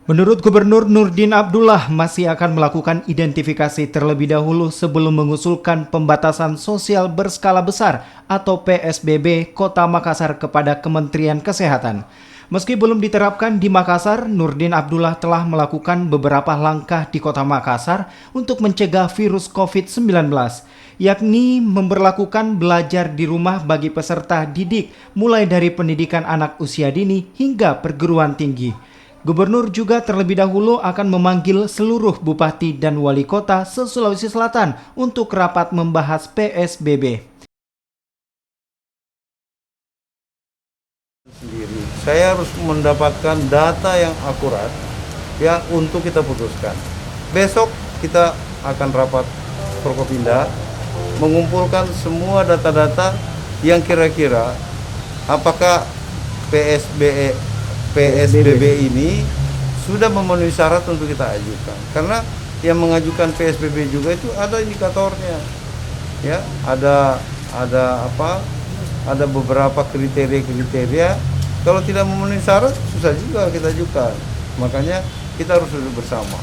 Menurut Gubernur Nurdin Abdullah, masih akan melakukan identifikasi terlebih dahulu sebelum mengusulkan pembatasan sosial berskala besar atau PSBB Kota Makassar kepada Kementerian Kesehatan. Meski belum diterapkan di Makassar, Nurdin Abdullah telah melakukan beberapa langkah di Kota Makassar untuk mencegah virus COVID-19, yakni memberlakukan belajar di rumah bagi peserta didik mulai dari pendidikan anak usia dini hingga perguruan tinggi. Gubernur juga terlebih dahulu akan memanggil seluruh bupati dan wali kota se-Sulawesi Selatan untuk rapat membahas PSBB. Saya harus mendapatkan data yang akurat ya untuk kita putuskan. Besok kita akan rapat Forkopimda mengumpulkan semua data-data yang kira-kira apakah PSBB ini sudah memenuhi syarat untuk kita ajukan. Karena yang mengajukan PSBB juga itu ada indikatornya. Ya, ada beberapa kriteria. Kalau tidak memenuhi syarat susah juga kita ajukan. Makanya kita harus duduk bersama.